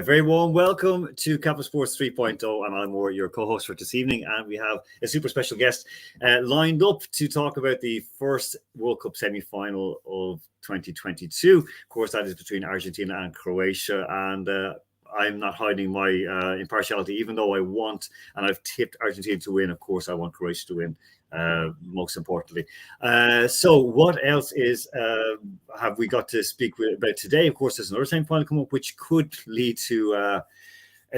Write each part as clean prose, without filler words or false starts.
A very warm welcome to Capital Sports 3.0. I'm Alan Moore, your co-host for this evening, and we have a super special guest lined up to talk about the first World Cup semi-final of 2022. Of course, that is between Argentina and Croatia, and I'm not hiding my impartiality, even though I want, and I've tipped Argentina to win. Of course, I want Croatia to win. Most importantly. So what else have we got to speak about today? Of course, there's another semi-final come up, which could lead to a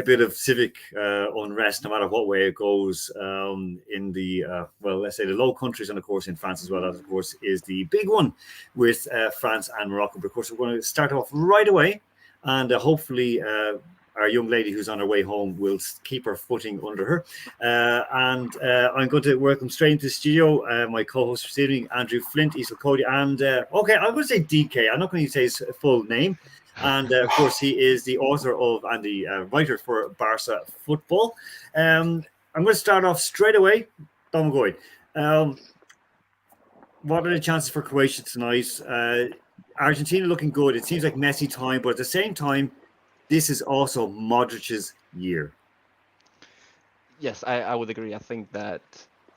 bit of civic unrest, no matter what way it goes in the, let's say the Low Countries, and of course in France as well. That, of course, is the big one with France and Morocco. But of course, we're going to start off right away, and hopefully our young lady who's on her way home will keep her footing under her. And I'm going to welcome straight into the studio my co-host this evening, Andrew Flint, Isla Cody, and okay, I'm going to say DK. I'm not going to say his full name. And of course, he is the author of and the writer for Barca Football. I'm going to start off straight away. Domagoy, what are the chances for Croatia tonight? Argentina looking good. It seems like messy time, but at the same time, this is also Modric's year. Yes, I would agree. I think that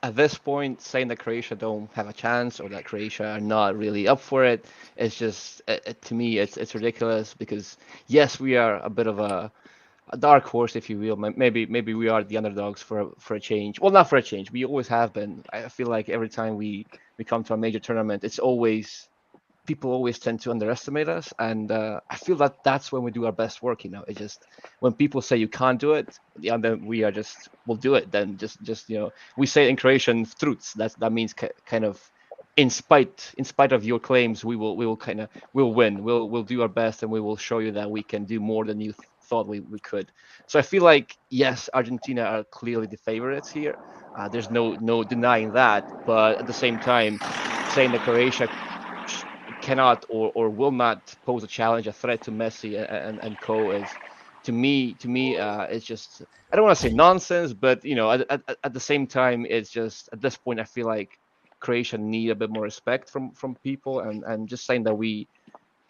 at this point, saying that Croatia don't have a chance or that Croatia are not really up for it, it's just, to me, it's ridiculous because, yes, we are a bit of a dark horse, if you will. Maybe we are the underdogs for a change. Well, not for a change. We always have been. I feel like every time we come to a major tournament, people always tend to underestimate us, and I feel that that's when we do our best work. It's just when people say you can't do it, and then we'll do it. Then just we say in Croatian truths. That means kind of in spite of your claims, we'll win. We'll do our best, and we will show you that we can do more than you thought we could. So I feel like, yes, Argentina are clearly the favorites here. There's no denying that, but at the same time, saying that Croatia cannot or will not pose a challenge, a threat to Messi and co is, to me, it's just, I don't want to say nonsense, but at the same time, it's just, at this point, I feel like Croatia need a bit more respect from people, and just saying that we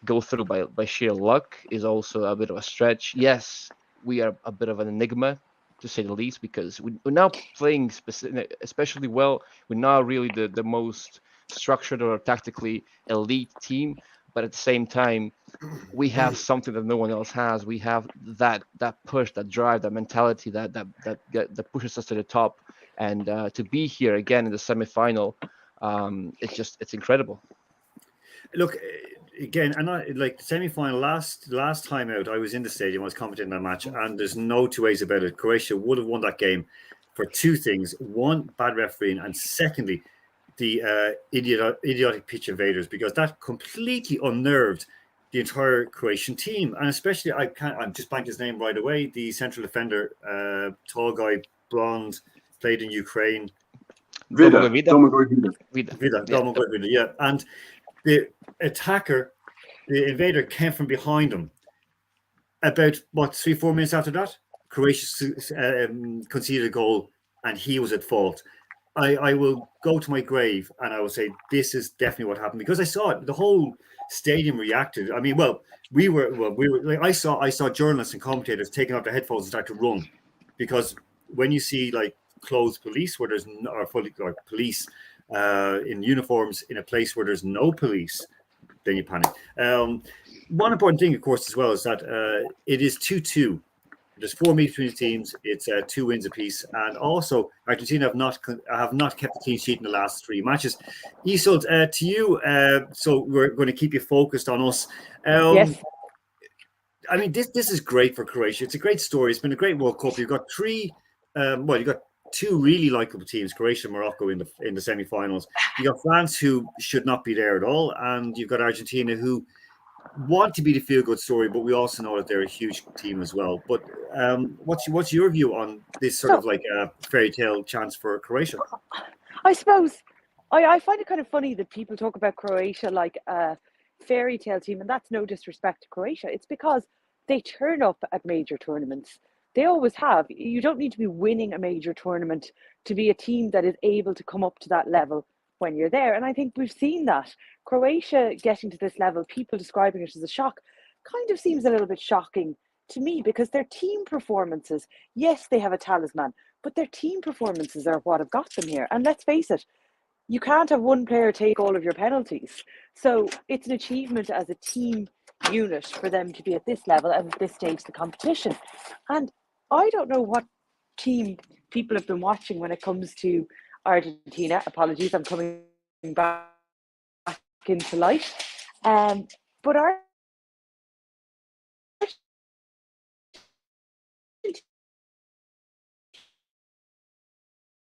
go through by sheer luck is also a bit of a stretch. Yes, we are a bit of an enigma, to say the least, because we're now playing especially well. We're not really the most structured or tactically elite team, but at the same time, we have something that no one else has. We have that push, that drive, that mentality that pushes us to the top, and to be here again in the semi-final, it's incredible. Look, again, and like the semi-final last time out, I was in the stadium. I was commentating that match, and there's no two ways about it. Croatia would have won that game for two things: one, bad refereeing, and secondly, the idiotic pitch invaders, because that completely unnerved the entire Croatian team, and especially I'm just blanking his name right away. The central defender, tall guy, blonde, played in Ukraine. Vida. Yeah, and the attacker, the invader, came from behind him. About 3-4 minutes after that, Croatia conceded a goal, and he was at fault. I will go to my grave and I will say this is definitely what happened, because I saw it. The whole stadium reacted. I mean, we were. Like, I saw journalists and commentators taking off their headphones and start to run, because when you see like clothes police where there's police in uniforms in a place where there's no police, then you panic. One important thing, of course, as well, is that it is 2-2. There's 4 meets between the teams. It's 2 wins apiece, and also Argentina have not kept the clean sheet in the last 3 matches. Isolt, to you. So we're going to keep you focused on us. Yes. I mean, this is great for Croatia. It's a great story. It's been a great World Cup. You've got you've got 2 really likable teams, Croatia and Morocco in the semi-finals. You got France, who should not be there at all, and you've got Argentina, who want to be the feel-good story, but we also know that they're a huge team as well. But what's your view on this sort of like a fairy tale chance for Croatia? I suppose I find it kind of funny that people talk about Croatia like a fairy tale team, and that's no disrespect to Croatia. It's because they turn up at major tournaments. They always have. You don't need to be winning a major tournament to be a team that is able to come up to that level when you're there. And I think we've seen that. Croatia getting to this level, people describing it as a shock, kind of seems a little bit shocking to me because their team performances, yes, they have a talisman, but their team performances are what have got them here. And let's face it, you can't have one player take all of your penalties. So it's an achievement as a team unit for them to be at this level and at this stage of the competition. And I don't know what team people have been watching when it comes to Argentina. Apologies, I'm coming back into light. But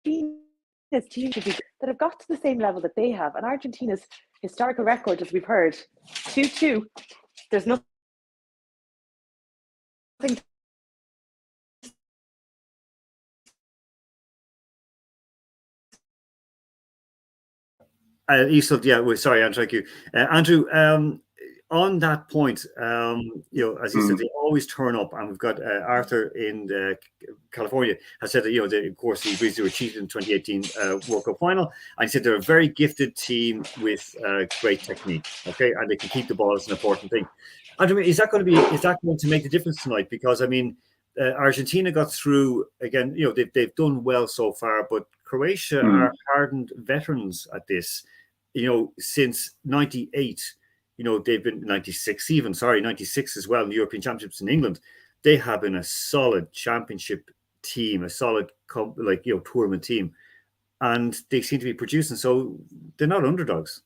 Argentina's team should be that have got to the same level that they have. And Argentina's historical record, as we've heard, 2-2. There's nothing. Sorry, Andrew. Thank you, Andrew. On that point, as you said, they always turn up, and we've got Arthur in California has said that of course he agrees they were cheated in the 2018 World Cup final, and he said they're a very gifted team with great technique. Okay, and they can keep the ball is an important thing. Andrew, is that going to make the difference tonight? Because I mean, Argentina got through again. They've done well so far, but Croatia are hardened veterans at this. Since '98. They've been 96 as well in the European Championships in England. They have been a solid championship team, a solid tournament team, and they seem to be producing. So they're not underdogs.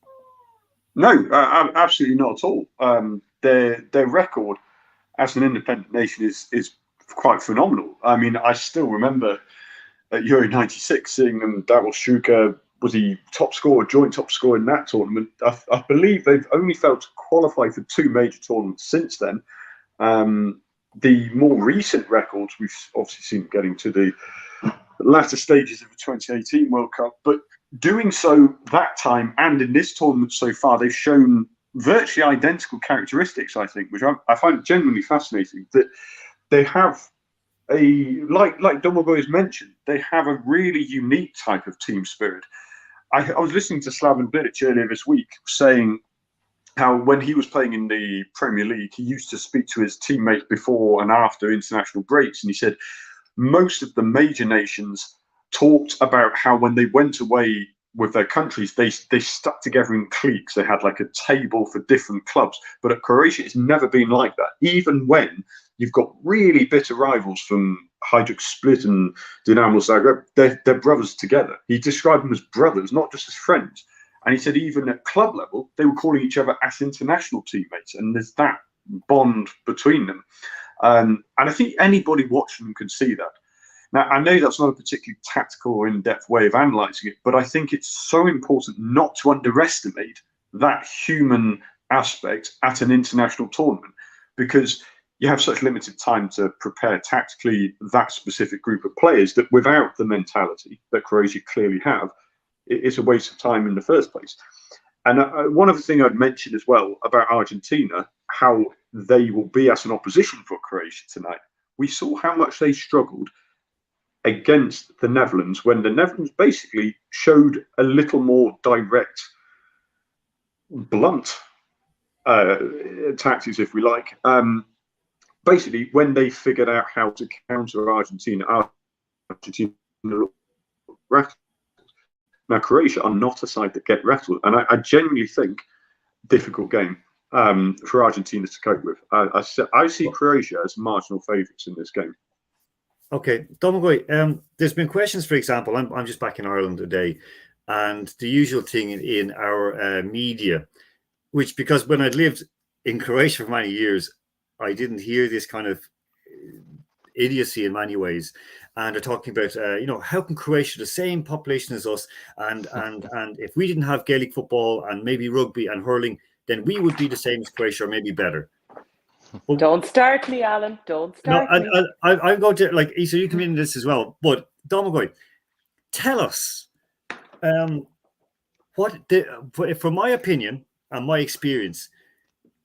No, absolutely not at all. Their record as an independent nation is quite phenomenal. I mean, I still remember at Euro '96 seeing them. Daryl Schuker was he joint top scorer in that tournament. I believe they've only failed to qualify for 2 major tournaments since then. The more recent records, we've obviously seen them getting to the latter stages of the 2018 World Cup, but doing so that time and in this tournament so far, they've shown virtually identical characteristics, I think, which I find genuinely fascinating, that they have like Domagoj has mentioned, they have a really unique type of team spirit. I was listening to Slaven Bilic earlier this week saying how when he was playing in the Premier League, he used to speak to his teammates before and after international breaks. And he said most of the major nations talked about how when they went away with their countries, they stuck together in cliques. They had like a table for different clubs. But at Croatia, it's never been like that. Even when you've got really bitter rivals from Hajduk Split and Dinamo Zagreb, they're brothers together. He described them as brothers, not just as friends. And he said even at club level, they were calling each other as international teammates. And there's that bond between them. And I think anybody watching them can see that. Now, I know that's not a particularly tactical or in-depth way of analysing it, but I think it's so important not to underestimate that human aspect at an international tournament, because you have such limited time to prepare tactically that specific group of players that without the mentality that Croatia clearly have, it's a waste of time in the first place. And one other thing I'd mention as well about Argentina, how they will be as an opposition for Croatia tonight. We saw how much they struggled against the Netherlands when the Netherlands basically showed a little more direct, blunt tactics, if we like. Basically, when they figured out how to counter Argentina rattled. Now, Croatia are not a side that get rattled, and I genuinely think difficult game for Argentina to cope with. I see Croatia as marginal favourites in this game. Okay, Domagoj, there's been questions, for example, I'm just back in Ireland today, and the usual thing in our media, which because when I'd lived in Croatia for many years, I didn't hear this kind of idiocy in many ways. And they're talking about, how can Croatia, the same population as us, and if we didn't have Gaelic football and maybe rugby and hurling, then we would be the same as Croatia or maybe better. Well, don't start me, Alan. Don't start me. I'm going to, Isa, you come in this as well. But Domagoj, tell us from my opinion and my experience,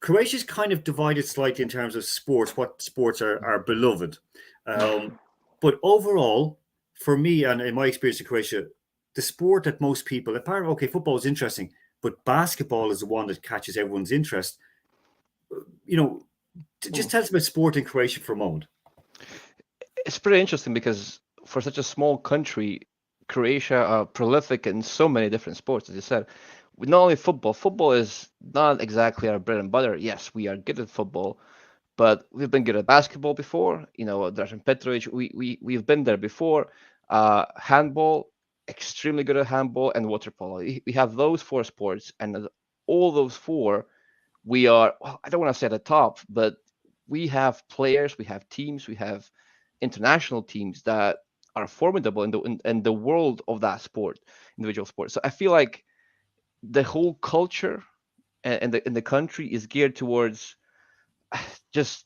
Croatia's kind of divided slightly in terms of sports, what sports are beloved. But overall, for me and in my experience in Croatia, the sport that most people, football is interesting, but basketball is the one that catches everyone's interest. Just tell us about sport in Croatia for a moment. It's pretty interesting because for such a small country, Croatia are prolific in so many different sports, as you said. Not only football. Football is not exactly our bread and butter. Yes, we are good at football, but we've been good at basketball before. Dražen Petrovic, we've been there before. Handball, extremely good at handball, and water polo. We have those 4 sports, and all those 4, we are, well, I don't want to say at the top, but we have players, we have teams, we have international teams that are formidable in the world of that sport, individual sport. So I feel like the whole culture and the country is geared towards just,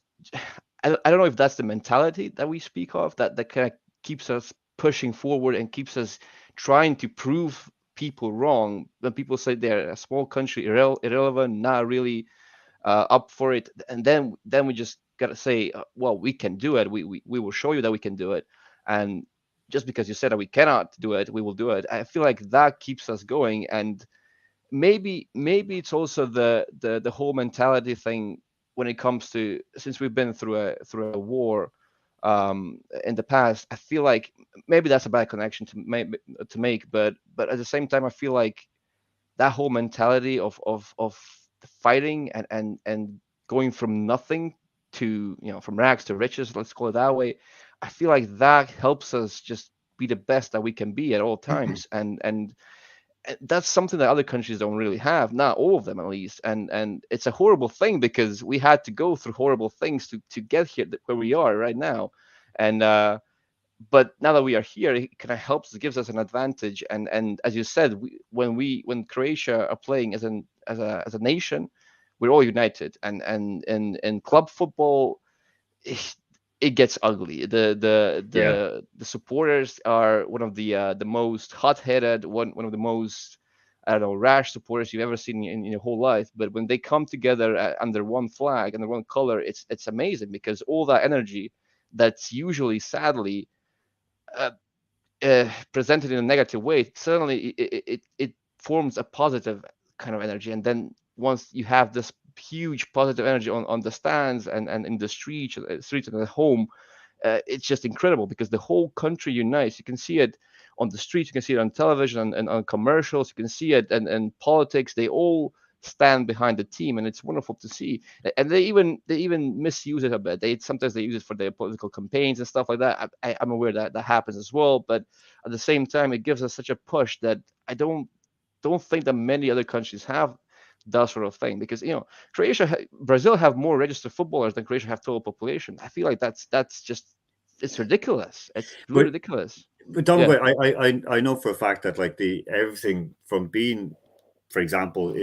I don't know if that's the mentality that we speak of, that kind of keeps us pushing forward and keeps us trying to prove people wrong. When people say they're a small country, irrelevant, not really up for it, and then we just gotta say, well, we can do it. We will show you that we can do it, and just because you said that we cannot do it, we will do it. I feel like that keeps us going, and maybe it's also the whole mentality thing when it comes to, since we've been through a war in the past. I feel like maybe that's a bad connection to make, but at the same time, I feel like that whole mentality of fighting and going from nothing to, from rags to riches, let's call it that way. I feel like that helps us just be the best that we can be at all times, and that's something that other countries don't really have, not all of them at least. And it's a horrible thing because we had to go through horrible things to get here where we are right now. And but now that we are here, it kind of helps, gives us an advantage. And as you said, when Croatia are playing as a nation, we're all united. And in club football, it gets ugly. The supporters are one of the most hot-headed, one of the most, I don't know, rash supporters you've ever seen in your whole life. But when they come together under one flag, under one color, it's amazing, because all that energy that's usually, sadly, presented in a negative way, suddenly it forms a positive kind of energy. And then once you have this huge positive energy on the stands and in the streets and at home, it's just incredible, because the whole country unites. You can see it on the streets, you can see it on television and on commercials, you can see it and politics. They all stand behind the team, and it's wonderful to see. And they even misuse it a bit. Sometimes they use it for their political campaigns and stuff like that. I'm aware that happens as well, but at the same time, it gives us such a push that I don't think that many other countries have that sort of thing. Because Brazil have more registered footballers than Croatia have total population. I feel like that's just, it's ridiculous. It's really ridiculous. But Donald, I know for a fact that like everything from being, for example,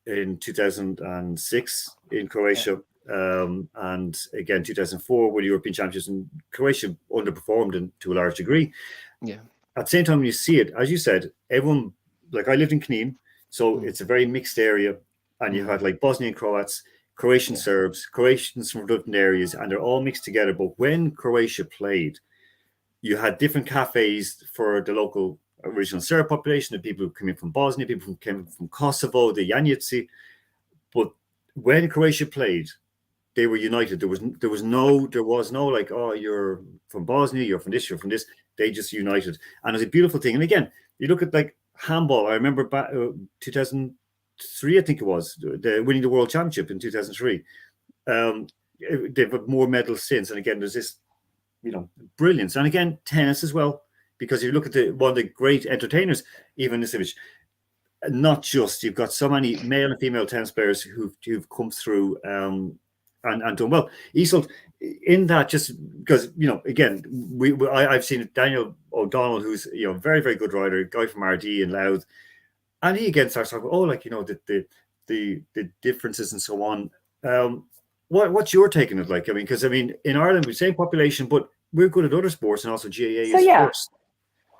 in 2006 in Croatia, and again 2004 with the European Championships, and Croatia underperformed to a large degree. Yeah. At the same time, when you see it, as you said, everyone, like I lived in Knin, so it's a very mixed area, and you had like Bosnian Croats, Croatian Serbs, Croatians from different areas, and they're all mixed together. But when Croatia played, you had different cafes for the local original Serb population, the people who came in from Bosnia, people who came from Kosovo, the Janjici. But when Croatia played, they were united. There was no like, oh, you're from Bosnia, you're from this, you're from this. They just united, and it's a beautiful thing. And again, you look at like handball. I remember back 2003, I think it was, winning the World Championship in 2003. They've had more medals since, and again, there's this, brilliance. And again, tennis as well, because if you look at one of the great entertainers, Ivan Nisevich, not just, you've got so many male and female tennis players who've come through and done well. Isolt, in that, just because, again, I've seen Daniel O'Donnell, who's, very, very good rider, a guy from RD and Louth, and he again starts talking, the differences and so on. What's your take on it like? I mean, because in Ireland, we same population, but we're good at other sports, and also GAA is first.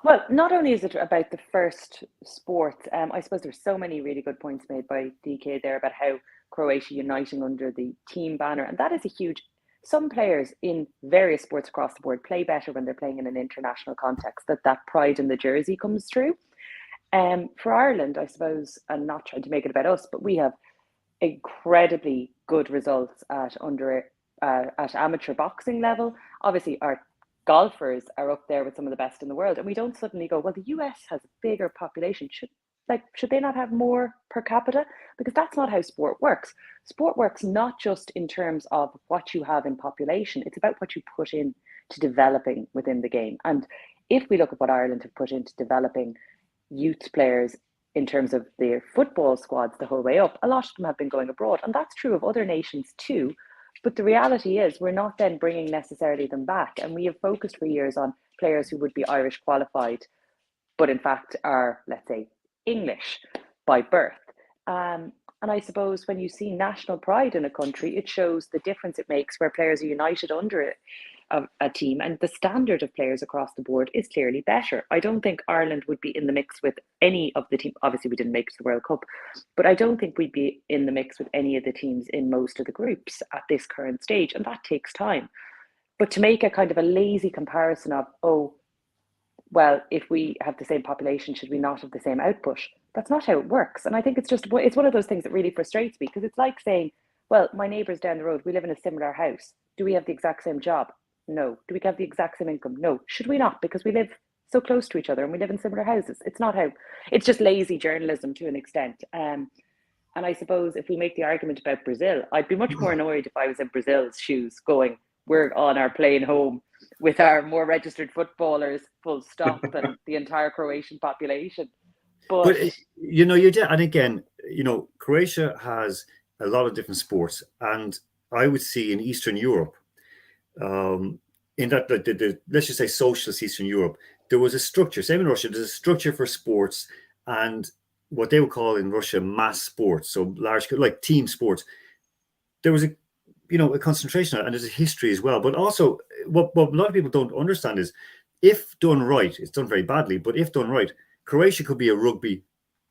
Well, not only is it about the first sport, I suppose there's so many really good points made by DK there about how Croatia uniting under the team banner, and that is a huge. Some players in various sports across the board play better when they're playing in an international context. That pride in the jersey comes through. For Ireland, I suppose, and not trying to make it about us, but we have incredibly good results at amateur boxing level. Obviously, our golfers are up there with some of the best in the world, and we don't suddenly go, well, the US has a bigger population. Should they not have more per capita? Because that's not how sport works. Sport works not just in terms of what you have in population, it's about what you put in to developing within the game. And if we look at what Ireland have put into developing youth players in terms of their football squads the whole way up, a lot of them have been going abroad. And that's true of other nations too. But the reality is we're not then bringing necessarily them back. And we have focused for years on players who would be Irish qualified, but in fact are, let's say, English by birth. And I suppose when you see national pride in a country, it shows the difference it makes where players are united under a team, and the standard of players across the board is clearly better. I don't think Ireland would be in the mix with any of the teams. Obviously, we didn't make it to the World Cup, but I don't think we'd be in the mix with any of the teams in most of the groups at this current stage, and that takes time. But to make a kind of a lazy comparison of, oh, well, if we have the same population, should we not have the same output? That's not how it works. And I think it's one of those things that really frustrates me, because it's like saying, well, my neighbour's down the road, we live in a similar house. Do we have the exact same job? No. Do we have the exact same income? No. Should we not? Because we live so close to each other and we live in similar houses. It's not how, it's just lazy journalism to an extent. And I suppose if we make the argument about Brazil, I'd be much more annoyed if I was in Brazil's shoes going, we're on our plane home with our more registered footballers, full stop, than the entire Croatian population. But you know, and again, you know, Croatia has a lot of different sports, and I would see in Eastern Europe, in that the let's just say socialist Eastern Europe, there was a structure. Same in Russia, there's a structure for sports and what they would call in Russia mass sports, so large, like team sports. There was a concentration, and there's a history as well. But also, what a lot of people don't understand is, if done right, it's done very badly, but if done right, Croatia could be a rugby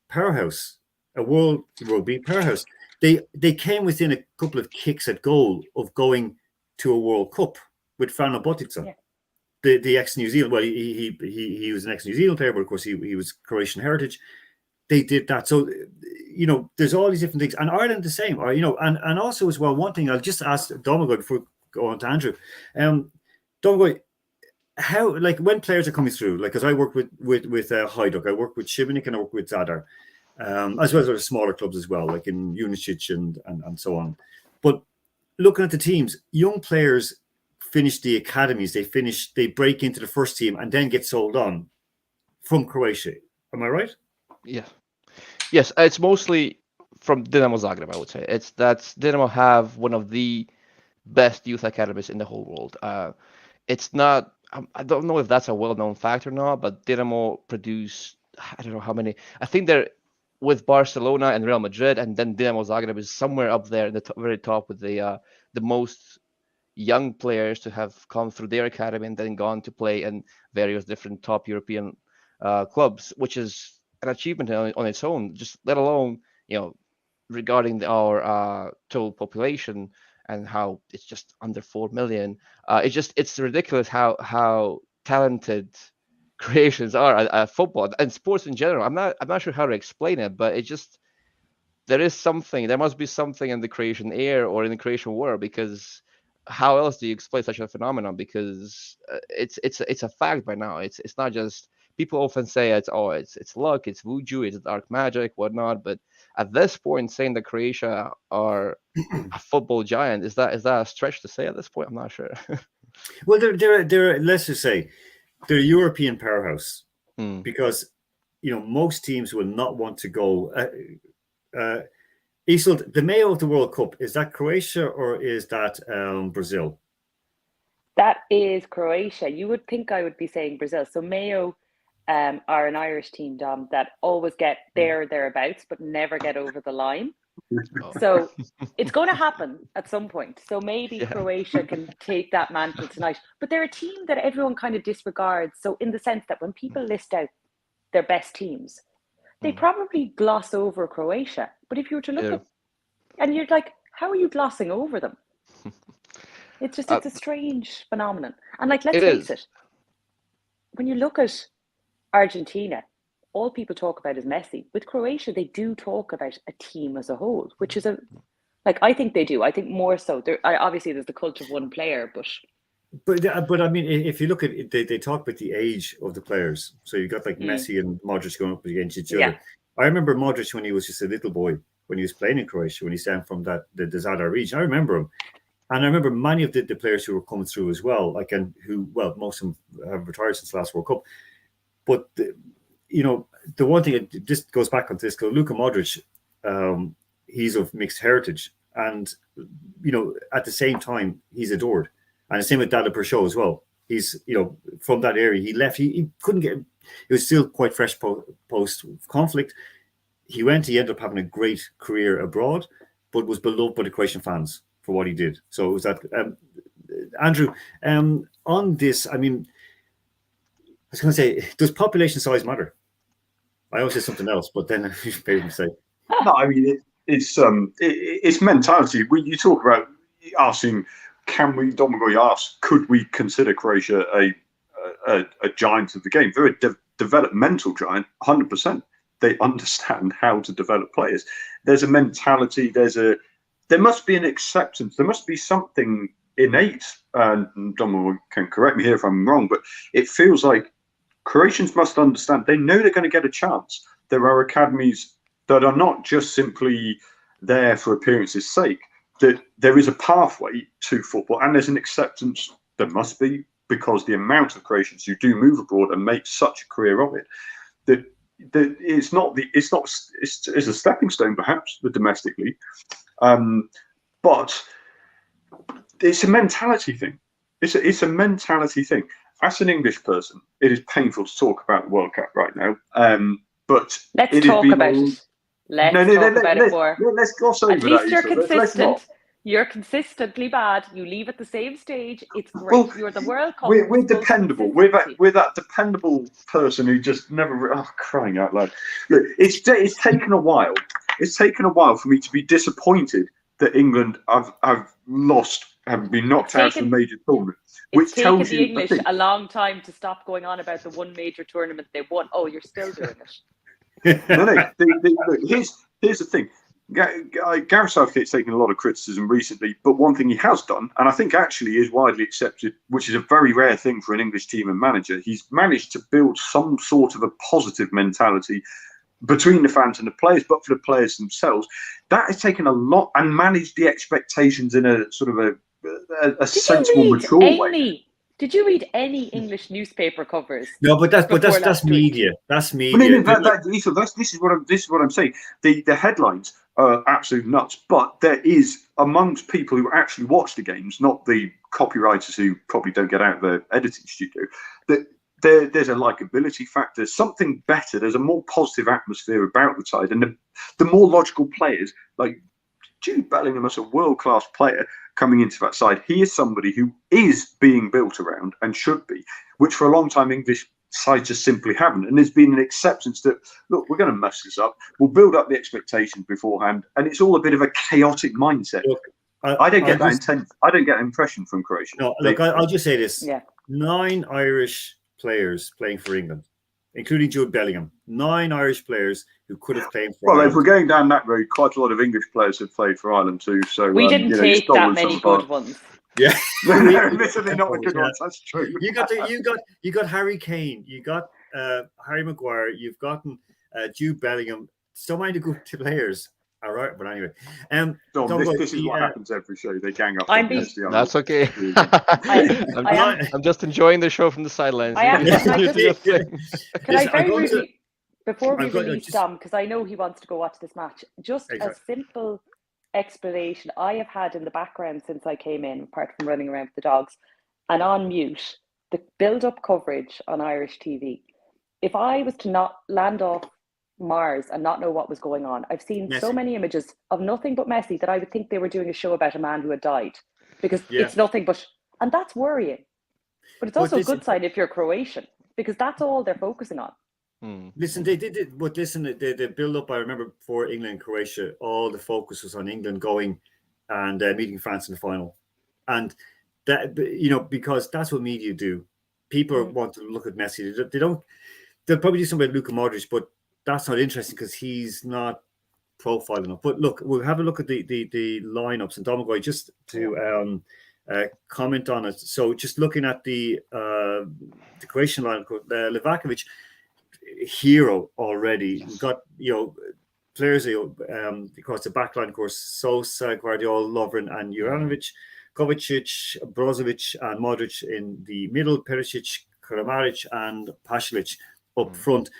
powerhouse, a world rugby powerhouse. They came within a couple of kicks at goal of going to a World Cup with Frano Botica, the ex-New Zealand. Well, he was an ex-New Zealand player, but of course he was Croatian heritage. They did that. So, you know, there's all these different things. And Ireland the same. Or, you know, and also as well, one thing I'll just ask Domagoj before going on to Andrew. Domagoj, how, like, when players are coming through, like, because I work with Hajduk, I work with Šibenik, and I work with Zadar, as well as other smaller clubs as well, like in Unicic and so on. But looking at the teams, young players finish the academies, they break into the first team and then get sold on from Croatia. Am I right? Yeah. Yes, it's mostly from Dinamo Zagreb, I would say. That's Dinamo have one of the best youth academies in the whole world. It's not, I don't know if that's a well-known fact or not, but Dinamo produce, I don't know how many. I think they're with Barcelona and Real Madrid, and then Dinamo Zagreb is somewhere up there in the very top with the most young players to have come through their academy and then gone to play in various different top European clubs, which is an achievement on its own, just let alone, you know, regarding our total population and how it's just under 4 million. It's ridiculous how talented Croatians are at football and sports in general. I'm not sure how to explain it, but there must be something in the Croatian air or in the Croatian world, because how else do you explain such a phenomenon? Because it's a fact by now. It's not just, people often say it's luck, it's voodoo, it's dark magic, whatnot. But at this point, saying that Croatia are a football giant, is that a stretch to say at this point? I'm not sure. Well, they're let's just say they're a European powerhouse, because, you know, most teams will not want to go. Isold, the Mayo of the World Cup, is that Croatia or is that Brazil? that is Croatia. You would think I would be saying Brazil. So Mayo are an Irish team, Dom, that always get thereabouts, but never get over the line. So it's going to happen at some point. So maybe Croatia can take that mantle tonight. But they're a team that everyone kind of disregards. So in the sense that when people list out their best teams, they probably gloss over Croatia. But if you were to look at, and you're like, how are you glossing over them? It's just, it's a strange phenomenon. And like, let's face it, when you look at Argentina, all people talk about is Messi. With Croatia, they do talk about a team as a whole, which is Like, I think they do. I think more so. Obviously, there's the cult of one player, but I mean, if you look at it, they talk about the age of the players. So you got like Messi and Modric going up against each other. I remember Modric when he was just a little boy, when he was playing in Croatia, when he came from the Zadar region. I remember him. And I remember many of the players who were coming through as well, like, and who, well, most of them have retired since the last World Cup. But, the one thing, it just goes back onto this, because Luka Modric, he's of mixed heritage. And, at the same time, he's adored. And the same with Dada Pershaw as well. He's, from that area, he left. He couldn't get, it was still quite fresh post-conflict. He ended up having a great career abroad, but was beloved by the Croatian fans for what he did. So it was that. Andrew, on this, I mean, I was going to say, does population size matter? I always say something else, but then you made a mistake. No, I mean, it's mentality. When you talk about asking, Domagoj asks, could we consider Croatia a giant of the game? They're a developmental giant, 100%. They understand how to develop players. There's a mentality, there must be an acceptance. There must be something innate. And Domagoj can correct me here if I'm wrong, but it feels like Croatians must understand. They know they're going to get a chance. There are academies that are not just simply there for appearance's sake. That there is a pathway to football, and there's an acceptance. There must be, because the amount of Croatians who do move abroad and make such a career of it, that it's a stepping stone perhaps domestically. But it's a mentality thing. It's a mentality thing. As an English person, it is painful to talk about the World Cup right now. But let's talk about it. Let's talk about it more. Let's gloss over that. At least you're consistent. You're consistently bad. You leave at the same stage. It's great. You're the World Cup. We're dependable. We're that dependable person who just never. Oh, crying out loud! Look, it's taken a while. It's taken a while for me to be disappointed that England have been knocked out of a major tournament. It's taken the English a long time to stop going on about the one major tournament they won. Oh, you're still doing it. No. Here's the thing. Gareth Southgate's taken a lot of criticism recently, but one thing he has done, and I think actually is widely accepted, which is a very rare thing for an English team and manager, he's managed to build some sort of a positive mentality between the fans and the players, but for the players themselves. That has taken a lot, and managed the expectations in a sort of a sensible, mature way. Did you read any English newspaper covers? No, but that's media. That's media. This is what I'm saying. The headlines are absolute nuts, but there is, amongst people who actually watch the games, not the copywriters who probably don't get out of their editing studio, that there's a likability factor, something better. There's a more positive atmosphere about the side, and the more logical players, like Jude Bellingham as a world-class player coming into that side, he is somebody who is being built around and should be, which for a long time English sides just simply haven't. And there's been an acceptance that, look, we're going to mess this up. We'll build up the expectations beforehand, and it's all a bit of a chaotic mindset. Look, I don't get that impression from Croatia. No, look, I'll just say this. Yeah. 9 Irish players playing for England, including Jude Bellingham. 9 Irish players who could have played for Ireland. If we're going down that road, quite a lot of English players have played for Ireland too. So we didn't take that many good ones. Yeah, admittedly not the good ones. That's true. You got Harry Kane, you got Harry Maguire, you've gotten Jude Bellingham. So many good players. All right, but anyway, this is what happens every show. They gang up. That's okay. I'm just enjoying the show from the sidelines. Can I very briefly, before we release Dom, because I know he wants to go watch this match, just a simple explanation I have had in the background since I came in, apart from running around with the dogs, and on mute, the build-up coverage on Irish TV. If I was to not land off Mars and not know what was going on, I've seen so many images of nothing but Messi that I would think they were doing a show about a man who had died, because it's nothing but, and that's worrying. But it's also a good sign if you're Croatian, because that's all they're focusing on. Listen, they did, but listen, the build-up, I remember for England and Croatia, all the focus was on England going and meeting France in the final. And that, because that's what media do. People want to look at Messi. They'll probably do something about Luka Modric, but that's not interesting because he's not profile enough. But look, we'll have a look at the lineups, and Domagoj, just to comment on it. So just looking at the Croatian line, Livakovic, hero already. Yes. We've got players across the back line, of course, Sosa, Guardiola, Lovren, and Juranovic, Kovacic, Brozovic, and Modric in the middle, Perisic, Kramaric, and Pasalic up front.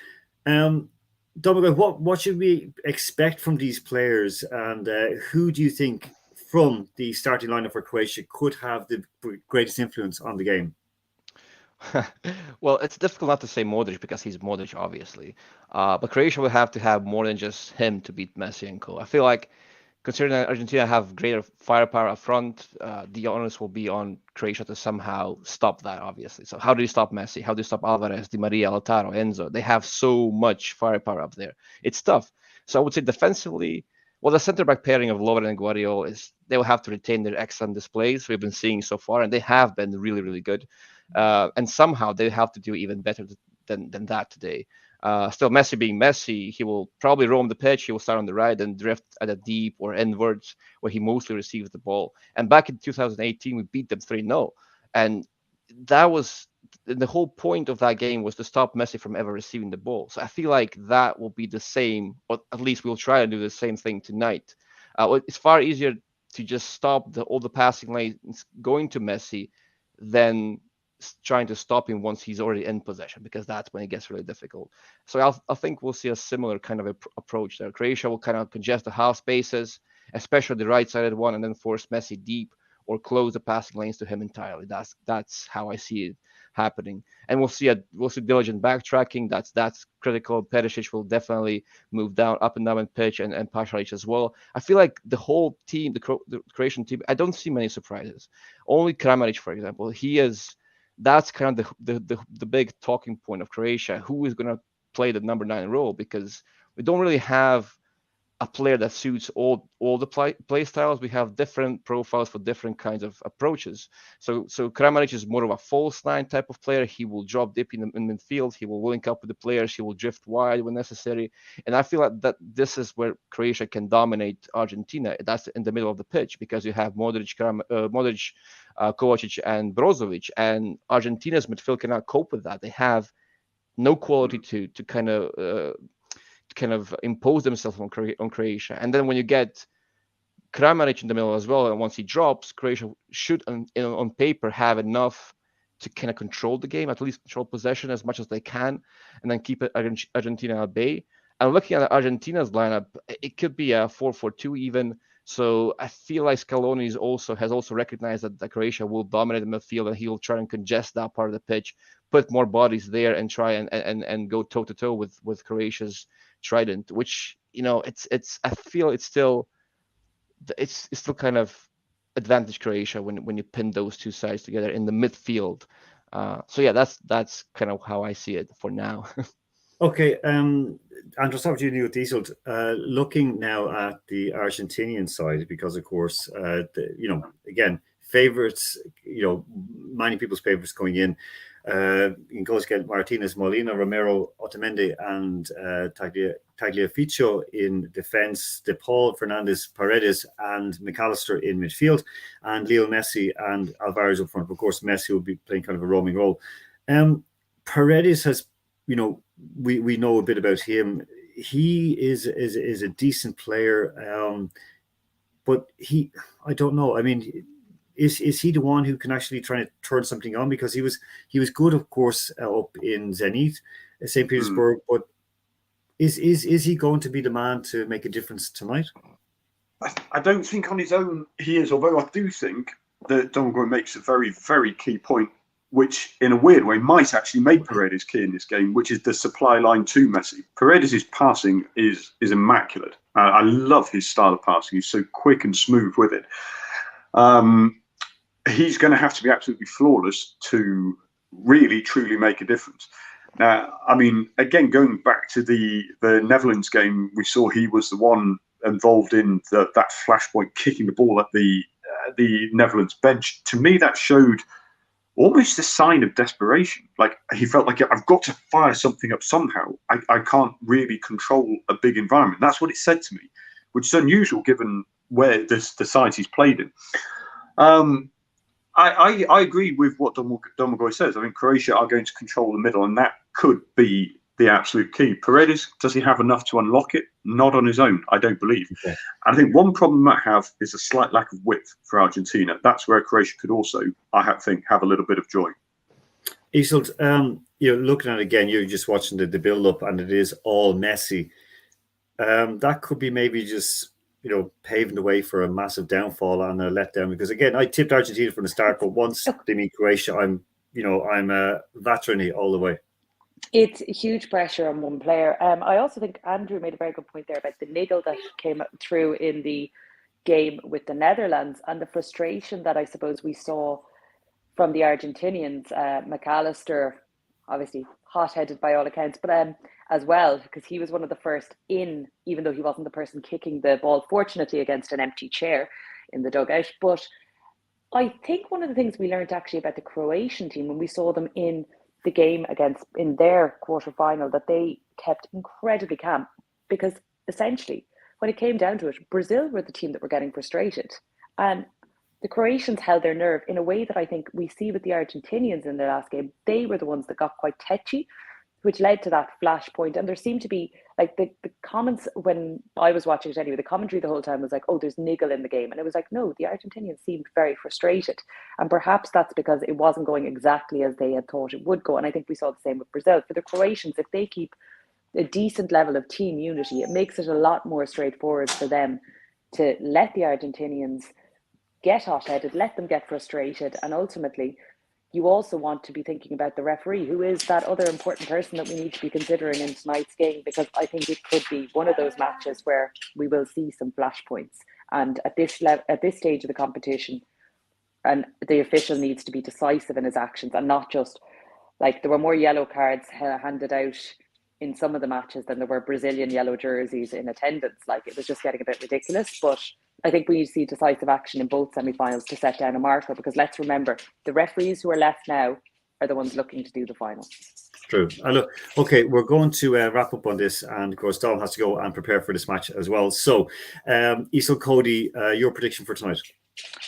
Domagoj, what should we expect from these players, and who do you think from the starting lineup for Croatia could have the greatest influence on the game? Well, it's difficult not to say Modric because he's Modric, obviously. But Croatia will have to have more than just him to beat Messi and co. I feel like, considering that Argentina have greater firepower up front, the onus will be on Croatia to somehow stop that, obviously. So how do you stop Messi? How do you stop Alvarez, Di Maria, Lautaro, Enzo? They have so much firepower up there. It's tough. So I would say defensively, well, the center-back pairing of Lovren and Guardiola they will have to retain their excellent displays we've been seeing so far, and they have been really, really good. And somehow they have to do even better than that today. Still, Messi being Messi, he will probably roam the pitch. He will start on the right and drift at a deep or inwards where he mostly receives the ball. And back in 2018, we beat them 3-0. And that was the whole point of that game, was to stop Messi from ever receiving the ball. So I feel like that will be the same, or at least we'll try to do the same thing tonight. It's far easier to just stop all the passing lanes going to Messi than trying to stop him once he's already in possession, because that's when it gets really difficult. So I think we'll see a similar kind of approach there. Croatia will kind of congest the half spaces, especially the right-sided one, and then force Messi deep or close the passing lanes to him entirely. That's how I see it happening. And we'll see diligent backtracking. That's critical. Perisic will definitely move up and down in pitch, and Pasalic as well. I feel like the whole team, the Croatian team, I don't see many surprises. Only Kramaric, for example, that's kind of the big talking point of Croatia. Who is going to play the number 9 role? Because we don't really have a player that suits all the play styles. We have different profiles for different kinds of approaches. So Kramaric is more of a false 9 type of player. He will drop deep in midfield. He will link up with the players. He will drift wide when necessary. And I feel like that this is where Croatia can dominate Argentina. That's in the middle of the pitch, because you have Modric, Kovacic, and Brozovic, and Argentina's midfield cannot cope with that. They have no quality to kind of impose themselves on Croatia. And then when you get Kramaric in the middle as well, and once he drops, Croatia should on paper have enough to kind of control the game, at least control possession as much as they can, and then keep Argentina at bay. And looking at Argentina's lineup, it could be a 4-4-2 even. So I feel like Scaloni has also recognized that Croatia will dominate the midfield, and he will try and congest that part of the pitch, put more bodies there, and try and go toe to toe with Croatia's trident. Which I feel it's still kind of advantage Croatia when you pin those two sides together in the midfield. So yeah, that's kind of how I see it for now. Okay, Andrew, start with you, Neil Diesel. Looking now at the Argentinian side, because of course, again, favorites. Many people's favorites going in. In goals against Martinez, Molina, Romero, Otamendi, and Tagliafico in defence. De Paul, Fernandez, Paredes, and McAllister in midfield, and Leo Messi and Alvarez up front. Of course, Messi will be playing kind of a roaming role. Paredes has, we know a bit about him. He is a decent player, but I don't know. I mean, is he the one who can actually try to turn something on? Because he was good, of course, up in Zenit, St. Petersburg. But is he going to be the man to make a difference tonight? I don't think on his own he is. Although I do think that Domagoj makes a very, very key point, which in a weird way might actually make Paredes key in this game, which is the supply line to Messi. Paredes' passing is immaculate. I love his style of passing. He's so quick and smooth with it. He's going to have to be absolutely flawless to really, truly make a difference. Now, I mean, again, going back to the Netherlands game, we saw he was the one involved in that flashpoint, kicking the ball at the Netherlands bench. To me, that showed almost a sign of desperation. Like he felt like, I've got to fire something up somehow. I can't really control a big environment. That's what it said to me, which is unusual given where the sides he's played in. I agree with what Domagoj says. I mean, Croatia are going to control the middle, and that could be the absolute key. Paredes, does he have enough to unlock it? Not on his own, I don't believe. Okay. And I think one problem might have is a slight lack of width for Argentina. That's where Croatia could also, I think, have a little bit of joy. Isolt, you're looking at it again, you're just watching the build-up, and it is all messy. That could be maybe just, paving the way for a massive downfall and a letdown. Because again, I tipped Argentina from the start, but once they meet Croatia, I'm veteran all the way. It's huge pressure on one player. I also think Andrew made a very good point there about the niggle that came through in the game with the Netherlands and the frustration that I suppose we saw from the Argentinians. McAllister, obviously hot-headed by all accounts, but as well, because he was one of the first in, even though he wasn't the person kicking the ball, fortunately against an empty chair in the dugout. But I think one of the things we learned actually about the Croatian team when we saw them in the game in their quarterfinal, that they kept incredibly calm, because essentially when it came down to it, Brazil were the team that were getting frustrated, and the Croatians held their nerve in a way that I think we see with the Argentinians in their last game. They were the ones that got quite tetchy, which led to that flashpoint. And there seemed to be like the comments when I was watching it anyway, the commentary the whole time was like, oh, there's niggle in the game. And it was like, no, the Argentinians seemed very frustrated. And perhaps that's because it wasn't going exactly as they had thought it would go. And I think we saw the same with Brazil. For the Croatians, if they keep a decent level of team unity, it makes it a lot more straightforward for them to let the Argentinians get hot-headed, let them get frustrated, and ultimately you also want to be thinking about the referee, who is that other important person that we need to be considering in tonight's game, because I think it could be one of those matches where we will see some flashpoints. And at this stage of the competition, and the official needs to be decisive in his actions, and not just like there were more yellow cards handed out in some of the matches than there were Brazilian yellow jerseys in attendance. Like, it was just getting a bit ridiculous. But I think we need to see decisive action in both semi-finals to set down a marker, because let's remember, the referees who are left now are the ones looking to do the final. True. Look, okay, we're going to wrap up on this, and of course Dom has to go and prepare for this match as well. So, Isil, Cody, your prediction for tonight?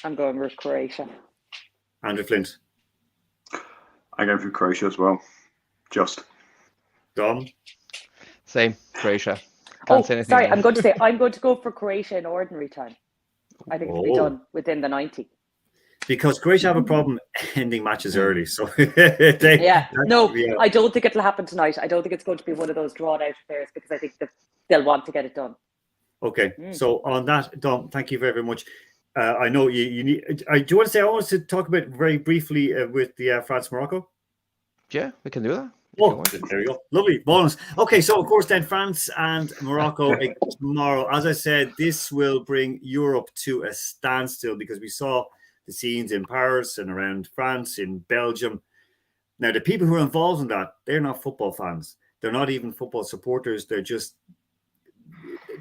I'm going with Croatia. Andrew Flint? I'm going for Croatia as well. Just. Dom? Same, Croatia. Sorry, I'm going to go for Croatia in ordinary time. I think it'll be done within the 90. Because Croatia have a problem ending matches early, so I don't think it'll happen tonight. I don't think it's going to be one of those drawn out affairs, because I think they'll want to get it done. Okay, so on that, Dom, thank you very, very much. I know you need. Do you want to say? I want to talk about very briefly with the France Morocco. Yeah, we can do that. Oh, there we go. Lovely bonus. Okay, so of course then France and Morocco tomorrow. As I said, this will bring Europe to a standstill, because we saw the scenes in Paris and around France, in Belgium. Now, the people who are involved in that, they're not football fans. They're not even football supporters. They're just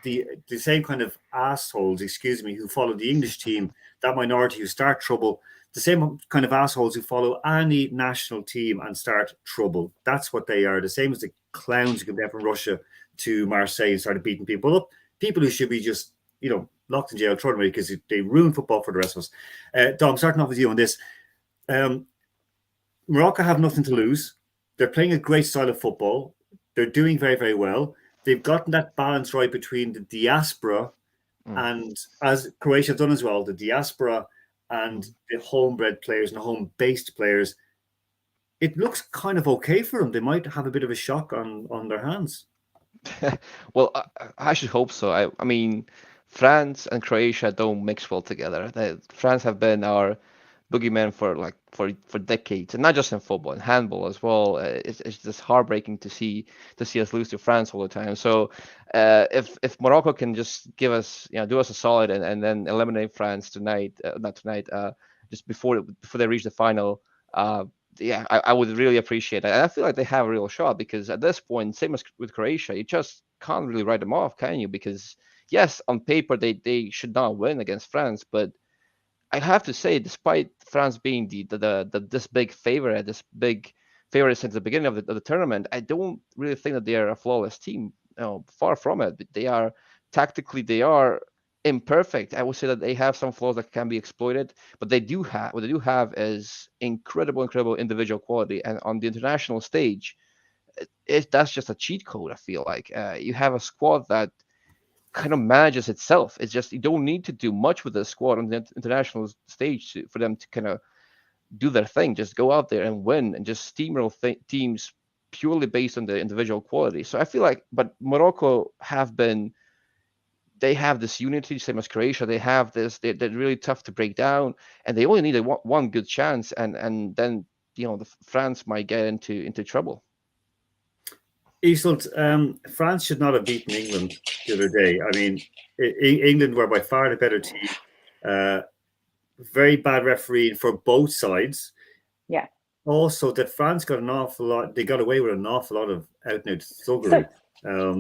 the same kind of assholes, who follow the English team, that minority who start trouble. The same kind of assholes who follow any national team and start trouble. That's what they are. The same as the clowns who come down from Russia to Marseille and started beating people up. People who should be just, locked in jail, thrown away, because they ruin football for the rest of us. Dom, starting off with you on this. Morocco have nothing to lose. They're playing a great style of football. They're doing very, very well. They've gotten that balance right between the diaspora and, as Croatia have done as well, the diaspora and the homebred players and the home-based players. It looks kind of okay for them. They might have a bit of a shock on their hands. Well, I should hope so. I mean, France and Croatia don't mix well together. France have been our boogeyman for decades, and not just in football, in handball as well. It's just heartbreaking to see us lose to France all the time. So if Morocco can just give us, do us a solid and then eliminate France tonight, just before they reach the final, I would really appreciate it. And I feel like they have a real shot, because at this point, same as with Croatia, you just can't really write them off, can you? Because yes, on paper they should not win against France, but I have to say, despite France being this big favorite, since the beginning of the tournament, I don't really think that they are a flawless team. Far from it. They are tactically, they are imperfect. I would say that they have some flaws that can be exploited, but what they do have is incredible individual quality. And on the international stage, that's just a cheat code. I feel like you have a squad that kind of manages itself. It's just you don't need to do much with the squad on the international stage for them to kind of do their thing. Just go out there and win and just steamroll teams purely based on the individual quality. So I feel like, but Morocco they have this unity, same as Croatia. They have this. They're really tough to break down, and they only need one good chance, and then France might get into trouble. Eastland, France should not have beaten England the other day. I mean, England were by far the better team. Very bad refereeing for both sides. Yeah. Also, that France got an awful lot. They got away with an awful lot of out-and-out thuggery.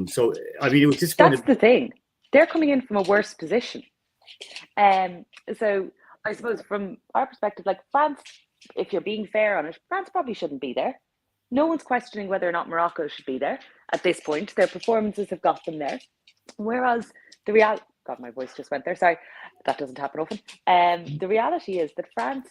So I mean, it was just that's the thing. They're coming in from a worse position. So I suppose from our perspective, like France, if you're being fair on it, France probably shouldn't be there. No one's questioning whether or not Morocco should be there at this point. Their performances have got them there. Whereas the reality, God, my voice just went there. Sorry, that doesn't happen often. The reality is that France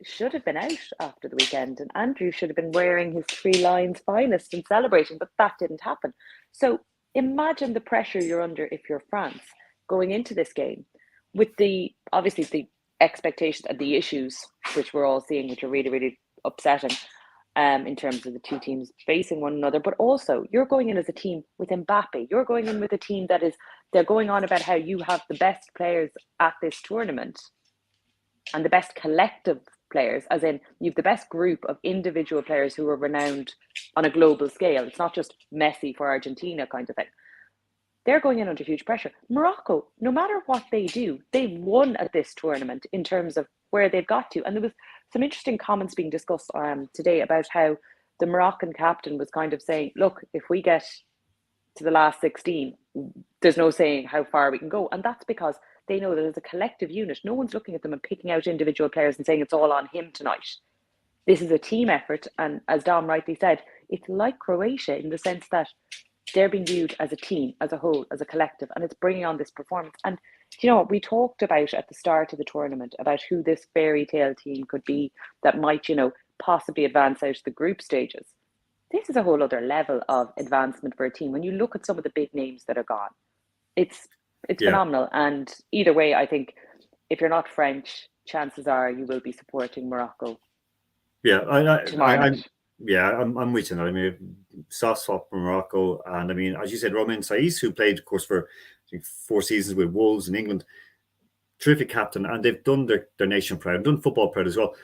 should have been out after the weekend, and Andrew should have been wearing his 3 Lions finest and celebrating, but that didn't happen. So imagine the pressure you're under if you're France going into this game with obviously the expectations and the issues which we're all seeing, which are really, really upsetting in terms of the two teams facing one another. But also you're going in as a team with Mbappe. You're going in with a team they're going on about how you have the best players at this tournament and the best collective players, as in you have the best group of individual players who are renowned on a global scale. It's not just Messi for Argentina kind of thing. They're going in under huge pressure. Morocco, no matter what they do, they've won at this tournament in terms of where they've got to. And there was some interesting comments being discussed today about how the Moroccan captain was kind of saying, look, if we get to the last 16, there's no saying how far we can go. And that's because they know that as a collective unit, no one's looking at them and picking out individual players and saying it's all on him tonight. This is a team effort. And as Dom rightly said, it's like Croatia in the sense that they're being viewed as a team, as a whole, as a collective, and it's bringing on this performance. And you know what, we talked about at the start of the tournament about who this fairy tale team could be that might, possibly advance out to the group stages. This is a whole other level of advancement for a team. When you look at some of the big names that are gone, it's phenomenal. And either way, I think if you're not French, chances are you will be supporting Morocco. Yeah, I'm with you now. I mean, soft swap for Morocco, and I mean, as you said, Romain Saiss, who played, of course, for 4 seasons with Wolves in England, terrific captain, and they've done their nation proud, done football proud as well.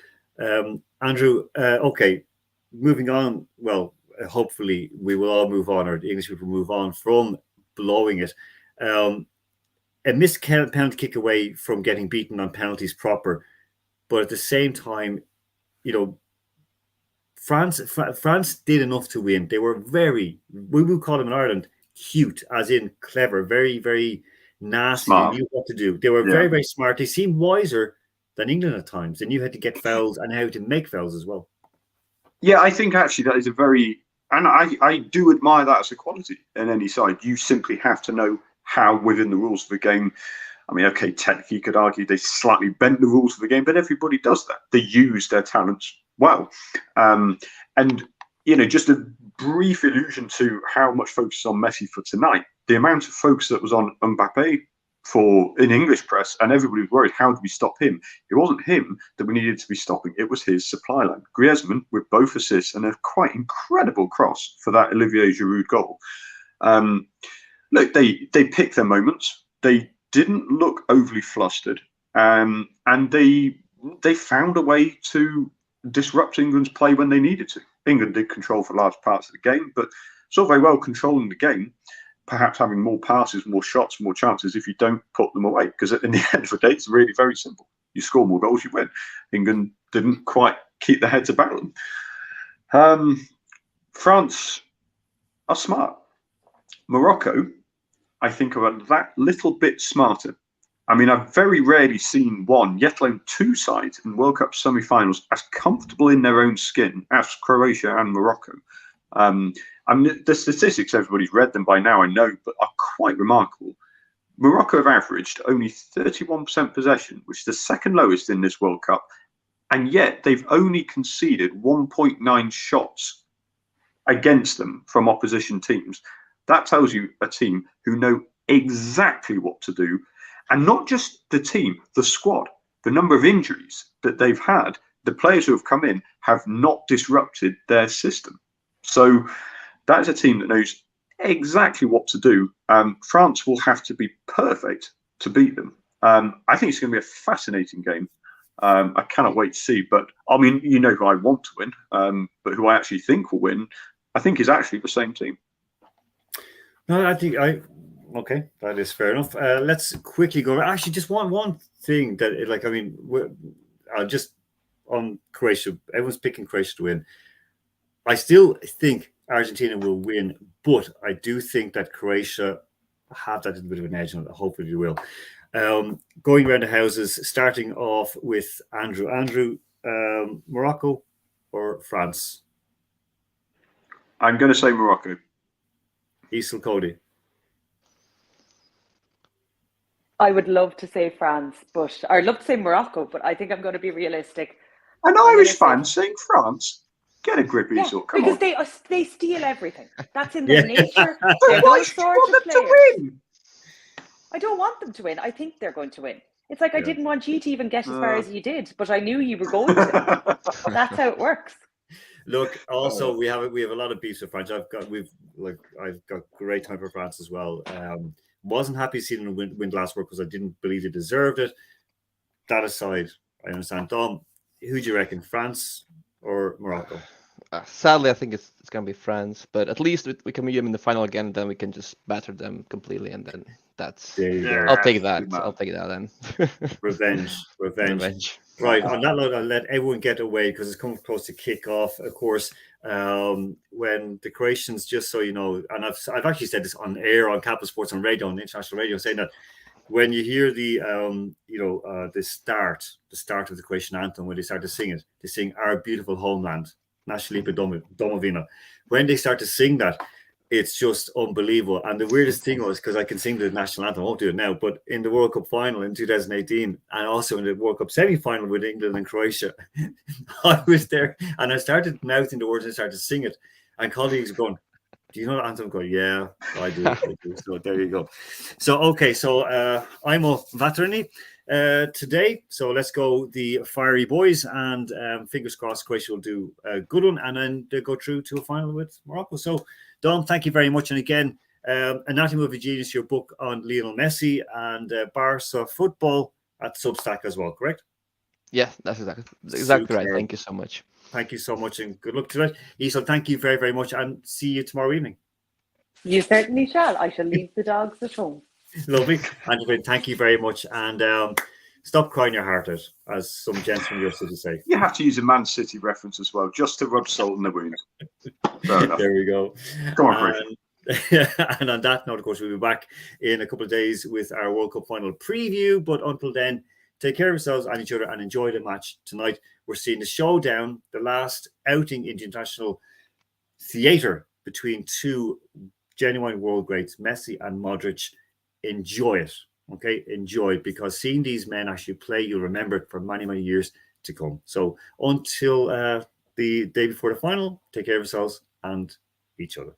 Andrew, okay, moving on. Well, hopefully we will all move on, or the English people move on from blowing it. A missed penalty kick away from getting beaten on penalties proper, but at the same time, France did enough to win. They were we would call them in Ireland cute, as in clever, very, very nasty. Smart. They knew what to do. They were very, very smart. They seemed wiser than England at times. They knew how to get fouls and how to make fouls as well. Yeah, I think actually that is and I do admire that as a quality in any side. You simply have to know how within the rules of the game. I mean, okay, technically you could argue they slightly bent the rules of the game, but everybody does that. They use their talents well. And, just a brief allusion to how much focus on Messi for tonight. The amount of focus that was on Mbappe in English press, and everybody was worried, how do we stop him? It wasn't him that we needed to be stopping. It was his supply line. Griezmann with both assists and a quite incredible cross for that Olivier Giroud goal. Look, they picked their moments. They didn't look overly flustered, and they found a way to disrupt England's play when they needed to. England did control for large parts of the game, but it's all very well controlling the game, perhaps having more passes, more shots, more chances if you don't put them away. Because at the end of the day, it's really very simple. You score more goals, you win. England didn't quite keep their heads about them. France are smart. Morocco, I think, are that little bit smarter. I mean, I've very rarely seen one, yet alone two sides in World Cup semi-finals as comfortable in their own skin as Croatia and Morocco. I mean, the statistics, everybody's read them by now, I know, but are quite remarkable. Morocco have averaged only 31% possession, which is the second lowest in this World Cup, and yet they've only conceded 1.9 shots against them from opposition teams. That tells you a team who know exactly what to do, and not just the team, the squad. The number of injuries that they've had, the players who have come in have not disrupted their system. So that is a team that knows exactly what to do. France will have to be perfect to beat them. I think it's going to be a fascinating game. I cannot wait to see. But I mean, you know who I want to win, but who I actually think will win, I think is actually the same team. No, okay, that is fair enough. Let's quickly go. Actually, just one thing that, like, I mean, I'll just on Croatia. Everyone's picking Croatia to win. I still think Argentina will win, but I do think that Croatia have that little bit of an edge on it. Hopefully, they will. Going around the houses, starting off with Andrew. Andrew, Morocco or France? I'm going to say Morocco. Isel, Cody. I would love to say France, but I'd love to say Morocco, but I think I'm going to be realistic. An Irish fan saying France? Get a grip, Isel. Come on. Because they steal everything. That's in their nature. But They're why those should you sorts want of them to players. win? I don't want them to win. I think they're going to win. It's like I didn't want you to even get as far as you did, but I knew you were going to. That's how it works. Look, also we have a lot of beefs with France. I've got great time for France as well. Wasn't happy seeing them win last work because I didn't believe they deserved it. That aside, I understand. Dom, who do you reckon, France or Morocco? Sadly, I think it's going to be France, but at least we can meet them in the final again, and then we can just batter them completely, and then that's. I'll take that. I'll take that then. Revenge. Right, on that note, I'll let everyone get away because it's coming close to kick off. Of course, when the Croatians, just so you know, and I've actually said this on air on Capital Sports on radio, on international radio, saying that when you hear the the start of the Croatian anthem, when they start to sing it, they sing "Our Beautiful Homeland." Naša Lipa Domovina. When they start to sing that, it's just unbelievable. And the weirdest thing was, because I can sing the national anthem, I won't do it now, but in the World Cup final in 2018, and also in the World Cup semi-final with England and Croatia, I was there and I started mouthing the words and started to sing it. And colleagues were going, "Do you know the anthem?" I'm going, "Yeah, I do." So there you go. So, okay, so I'm a veteran today. So let's go the Fiery Boys, and fingers crossed Croatia will do a good one, and then they go through to a final with Morocco. So, Dom, thank you very much. And again, Anatomy of a Genius, your book on Lionel Messi and Barca football at Substack as well, correct? Yeah, that's exactly right. Thank you so much. Thank you so much, and good luck tonight. Isel, thank you very, very much, and see you tomorrow evening. You certainly shall. I shall leave the dogs at home. Lovely. And thank you very much. And stop crying your heart out, as some gentlemen used to say. You have to use a Man City reference as well, just to rub salt in the wound. There we go. Come on, and on that note, of course, we'll be back in a couple of days with our World Cup final preview. But until then, take care of yourselves and each other and enjoy the match tonight. We're seeing the showdown, the last outing in the international theatre between two genuine world greats, Messi and Modric. Enjoy it, okay? Enjoy it, because seeing these men actually play, you'll remember it for many, many years to come. So until the day before the final, take care of yourselves and each other.